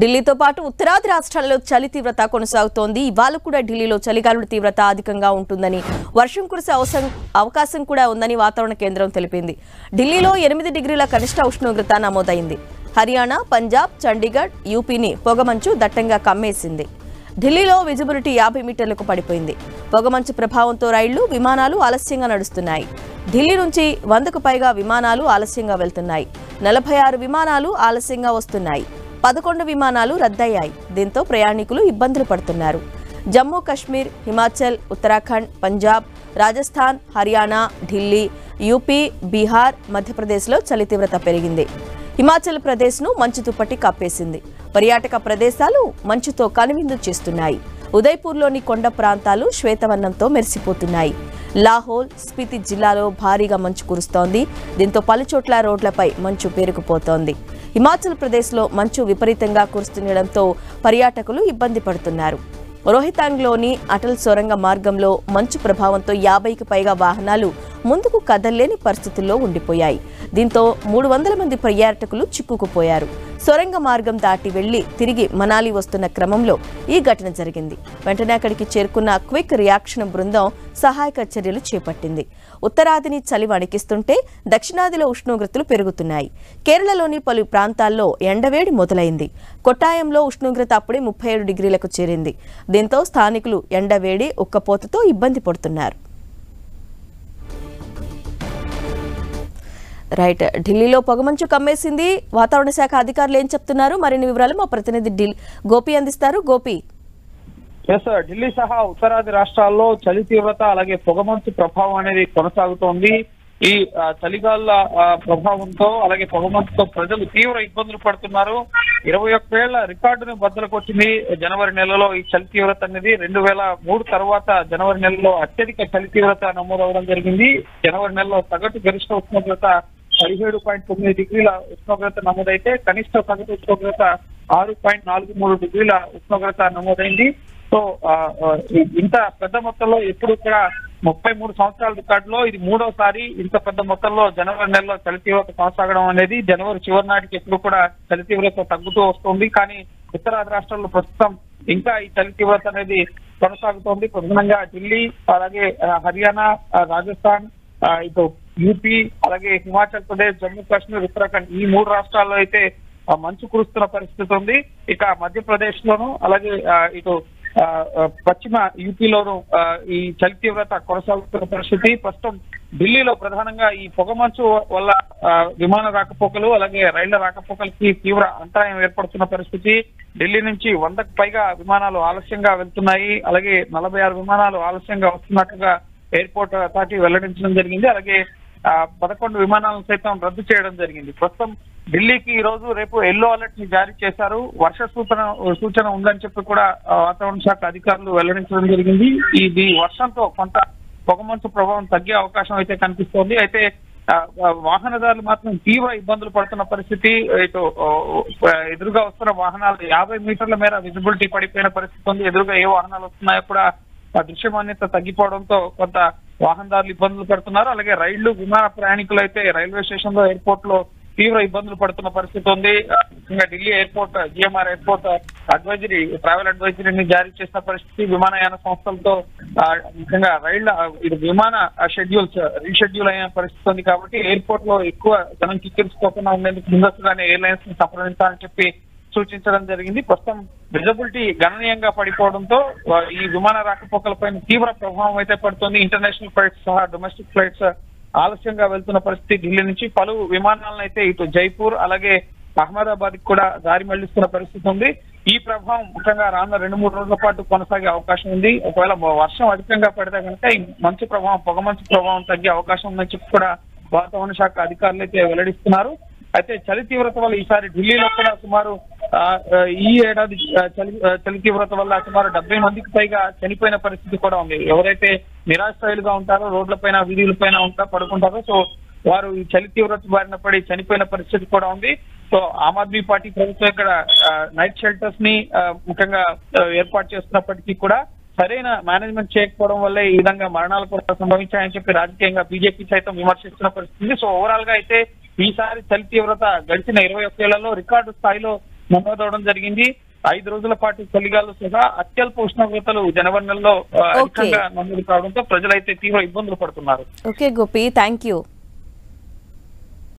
ఢిల్లీతో పాటు ఉత్తరాది రాష్ట్రాల్లో చలి తీవ్రత కొనసాగుతోంది. ఇవాళ కూడా ఢిల్లీలో చలిగాలుల తీవ్రత అధికంగా ఉంటుందని, వర్షం కురిసే అవకాశం కూడా ఉందని వాతావరణ కేంద్రం తెలిపింది. ఢిల్లీలో 8 డిగ్రీల కనిష్ట ఉష్ణోగ్రత నమోదైంది. హర్యానా, పంజాబ్, చండీగఢ్, యూపీని పొగమంచు దట్టంగా కమ్మేసింది. ఢిల్లీలో విజిబిలిటీ 50 మీటర్లకు పడిపోయింది. పొగమంచు ప్రభావంతో రైళ్లు, విమానాలు ఆలస్యంగా నడుస్తున్నాయి. ఢిల్లీ నుంచి 100కు పైగా విమానాలు ఆలస్యంగా వెళ్తున్నాయి. 46 విమానాలు ఆలస్యంగా వస్తున్నాయి. 11 విమానాలు రద్దయ్యాయి. దీంతో ప్రయాణికులు ఇబ్బందులు పడుతున్నారు. జమ్మూ కశ్మీర్, హిమాచల్, ఉత్తరాఖండ్, పంజాబ్, రాజస్థాన్, హర్యానా, ఢిల్లీ, యూపీ, బీహార్, మధ్యప్రదేశ్లో చలి తీవ్రత పెరిగింది. హిమాచల్ ప్రదేశ్ను మంచు దుప్పటి కప్పేసింది. పర్యాటక ప్రదేశాలు మంచుతో కనువిందు చేస్తున్నాయి. ఉదయ్పూర్లోని కొండ ప్రాంతాలు శ్వేతవర్ణంతో మెరిసిపోతున్నాయి. లాహోల్, స్పితి జిల్లాలో భారీగా మంచు కురుస్తోంది. దీంతో పలుచోట్ల రోడ్లపై మంచు పేరుకుపోతోంది. హిమాచల్ ప్రదేశ్లో మంచు విపరీతంగా కురుస్తుండటంతో పర్యాటకులు ఇబ్బంది పడుతున్నారు. రోహతాంగ్లోని అటల్ సొరంగ మార్గంలో మంచు ప్రభావంతో 50కి పైగా వాహనాలు ముందుకు కదల్లేని పరిస్థితుల్లో ఉండిపోయాయి. దీంతో 300 మంది పర్యాటకులు చిక్కుకుపోయారు. సొరంగ మార్గం దాటి వెళ్లి తిరిగి మనాలి వస్తున్న క్రమంలో ఈ ఘటన జరిగింది. వెంటనే అక్కడికి చేరుకున్న క్విక్ రియాక్షన్ బృందం సహాయక చర్యలు చేపట్టింది. ఉత్తరాదిని చలి వణికిస్తుంటే దక్షిణాదిలో ఉష్ణోగ్రతలు పెరుగుతున్నాయి. కేరళలోని పలు ప్రాంతాల్లో ఎండవేడి మొదలైంది. కొట్టాయంలో ఉష్ణోగ్రత అప్పుడే 37 డిగ్రీలకు చేరింది. దీంతో స్థానికులు ఎండవేడి, ఉక్కపోతతో ఇబ్బంది పడుతున్నారు. రైట్, ఢిల్లీలో పొగమంచు కమ్మేసింది. వాతావరణ శాఖ అధికారులు ఏం చెప్తున్నారు? మరిన్ని వివరాలు మా ప్రతినిధి గోపి అందిస్తారు. గోపి, ఢిల్లీ సహా ఉత్తరాది రాష్ట్రాల్లో చలి తీవ్రత అలాగే పొగమంచు ప్రభావం అనేది కొనసాగుతోంది. ఈ చలిగాలుల ప్రభావంతో అలాగే పొగమంచుతో ప్రజలు తీవ్ర ఇబ్బందులు పడుతున్నారు. 21 ఏళ్ల రికార్డును బద్దలుకొచ్చింది జనవరి నెలలో ఈ చలి తీవ్రత అనేది. 2003 తర్వాత జనవరి నెలలో అత్యధిక చలి తీవ్రత నమోదవడం జరిగింది. జనవరి నెలలో సగటు గరిష్ట ఉష్ణోగ్రత 17.9 డిగ్రీల ఉష్ణోగ్రత నమోదైతే కనిష్ట సగటు ఉష్ణోగ్రత 6.43 డిగ్రీల ఉష్ణోగ్రత నమోదైంది. సో ఇంత పెద్ద మొత్తంలో ఎప్పుడు కూడా 33 సంవత్సరాల రికార్డులో ఇది 3వసారి ఇంత పెద్ద మొత్తంలో జనవరి నెలలో చలి తీవ్రత కొనసాగడం అనేది. జనవరి చివరి నాటికి ఎప్పుడు కూడా చలి తీవ్రత తగ్గుతూ వస్తుంది. కానీ ఉత్తరాది రాష్ట్రాల్లో ప్రస్తుతం ఇంకా ఈ చలి తీవ్రత అనేది కొనసాగుతోంది. ప్రధానంగా ఢిల్లీ, అలాగే హర్యానా, రాజస్థాన్, ఇటు యూపీ, అలాగే హిమాచల్ ప్రదేశ్, జమ్మూ కాశ్మీర్, ఉత్తరాఖండ్ ఈ 3 రాష్ట్రాల్లో అయితే మంచు కురుస్తున్న పరిస్థితి ఉంది. ఇక మధ్యప్రదేశ్ లోను అలాగే ఇటు పశ్చిమ యూపీలోను ఈ చలి తీవ్రత కొనసాగుతున్న పరిస్థితి. ప్రస్తుతం ఢిల్లీలో ప్రధానంగా ఈ పొగమంచు వల్ల విమాన రాకపోకలు అలాగే రైళ్ల రాకపోకలకి తీవ్ర అంతరాయం ఏర్పడుతున్న పరిస్థితి. ఢిల్లీ నుంచి 100కు పైగా విమానాలు ఆలస్యంగా వెళ్తున్నాయి. అలాగే 46 విమానాలు ఆలస్యంగా వస్తున్నట్టుగా ఎయిర్పోర్ట్ అథారిటీ వెల్లడించడం జరిగింది. అలాగే 11 విమానాలను సైతం రద్దు చేయడం జరిగింది. ప్రస్తుతం ఢిల్లీకి ఈ రోజు రేపు ఎల్లో అలర్ట్ ని జారీ చేశారు. వర్ష సూచన ఉందని చెప్పి కూడా వాతావరణ శాఖ అధికారులు వెల్లడించడం జరిగింది. ఇది వర్షంతో కొంత పొగమంచు ప్రభావం తగ్గే అవకాశం అయితే కనిపిస్తోంది. అయితే వాహనదారులు మాత్రం తీవ్ర ఇబ్బందులు పడుతున్న పరిస్థితి. ఇటు ఎదురుగా వస్తున్న వాహనాలు 50 మీటర్ల మేర విజిబిలిటీ పడిపోయిన పరిస్థితి ఉంది. ఎదురుగా ఏ వాహనాలు వస్తున్నాయో కూడా దృశ్యమాన్యత తగ్గిపోవడంతో కొంత వాహనదారులు ఇబ్బందులు పడుతున్నారు. అలాగే రైళ్లు, విమాన ప్రయాణికులు అయితే రైల్వే స్టేషన్ లో, ఎయిర్పోర్ట్ లో తీవ్ర ఇబ్బందులు పడుతున్న పరిస్థితి ఉంది. ముఖ్యంగా Delhi airport, GMR airport advisory, travel అడ్వైజరీని జారీ చేసిన పరిస్థితి. విమానయాన సంస్థలతో ముఖ్యంగా రైళ్ల ఇది విమాన షెడ్యూల్స్ రీషెడ్యూల్ అయిన పరిస్థితి ఉంది. కాబట్టి ఎయిర్పోర్ట్ లో ఎక్కువ జనం కిక్కించుకోకుండా ఉండేందుకు ముందస్తుగానే ఎయిర్లైన్స్ ని సంప్రదించాలని చెప్పి సూచించడం జరిగింది. ప్రస్తుతం విజిబిలిటీ గణనీయంగా పడిపోవడంతో ఈ విమాన రాకపోకలపై తీవ్ర ప్రభావం అయితే పడుతుంది. ఇంటర్నేషనల్ ఫ్లైట్స్ సహా డొమెస్టిక్ ఫ్లైట్స్ ఆలస్యంగా వెళ్తున్న పరిస్థితి. ఢిల్లీ నుంచి పలు విమానాలను అయితే ఇటు జైపూర్ అలాగే అహ్మదాబాద్ కి కూడా దారి మళ్లిస్తున్న పరిస్థితి ఉంది. ఈ ప్రభావం ముఖ్యంగా రానున్న 2-3 రోజుల పాటు కొనసాగే అవకాశం ఉంది. ఒకవేళ వర్షం అధికంగా పడితే కనుక ఈ మంచు ప్రభావం, పొగమంచు ప్రభావం తగ్గే అవకాశం ఉందని చెప్పి కూడా వాతావరణ శాఖ అధికారులు అయితే వెల్లడిస్తున్నారు. అయితే చలి తీవ్రత వల్ల ఈసారి ఢిల్లీలో కూడా సుమారు ఈ ఏడాది చలి తీవ్రత వల్ల సుమారు 70 మందికి పైగా చనిపోయిన పరిస్థితి కూడా ఉంది. ఎవరైతే నిరాశ్రయులుగా ఉంటారో, రోడ్లపైన, వీధులపైన పడుకుంటారో, సో వారు ఈ చలి తీవ్రత బారిన పడి చనిపోయిన పరిస్థితి కూడా ఉంది. సో ఆమ్ ఆద్మీ పార్టీ ప్రభుత్వం ఇక్కడ నైట్ షెల్టర్స్ ని ముఖ్యంగా ఏర్పాటు చేస్తున్నప్పటికీ కూడా సరైన మేనేజ్మెంట్ చేయకపోవడం వల్లే ఈ విధంగా మరణాలు కూడా సంభవించాయని చెప్పి రాజకీయంగా బీజేపీ సైతం విమర్శిస్తున్న పరిస్థితి. సో ఓవరాల్ గా అయితే ఈసారి చలి తీవ్రత గడిచిన 21 ఏళ్లలో రికార్డు స్థాయిలో నమోదవడం జరిగింది. 5 రోజుల పాటు చలిగాలు సహా అత్యల్ప ఉష్ణోగ్రతలు జనవరి నెలలో అధికంగా నమోదు కావడంతో ప్రజలైతే తీవ్ర ఇబ్బందులు పడుతున్నారు. Okay Gopi, thank you.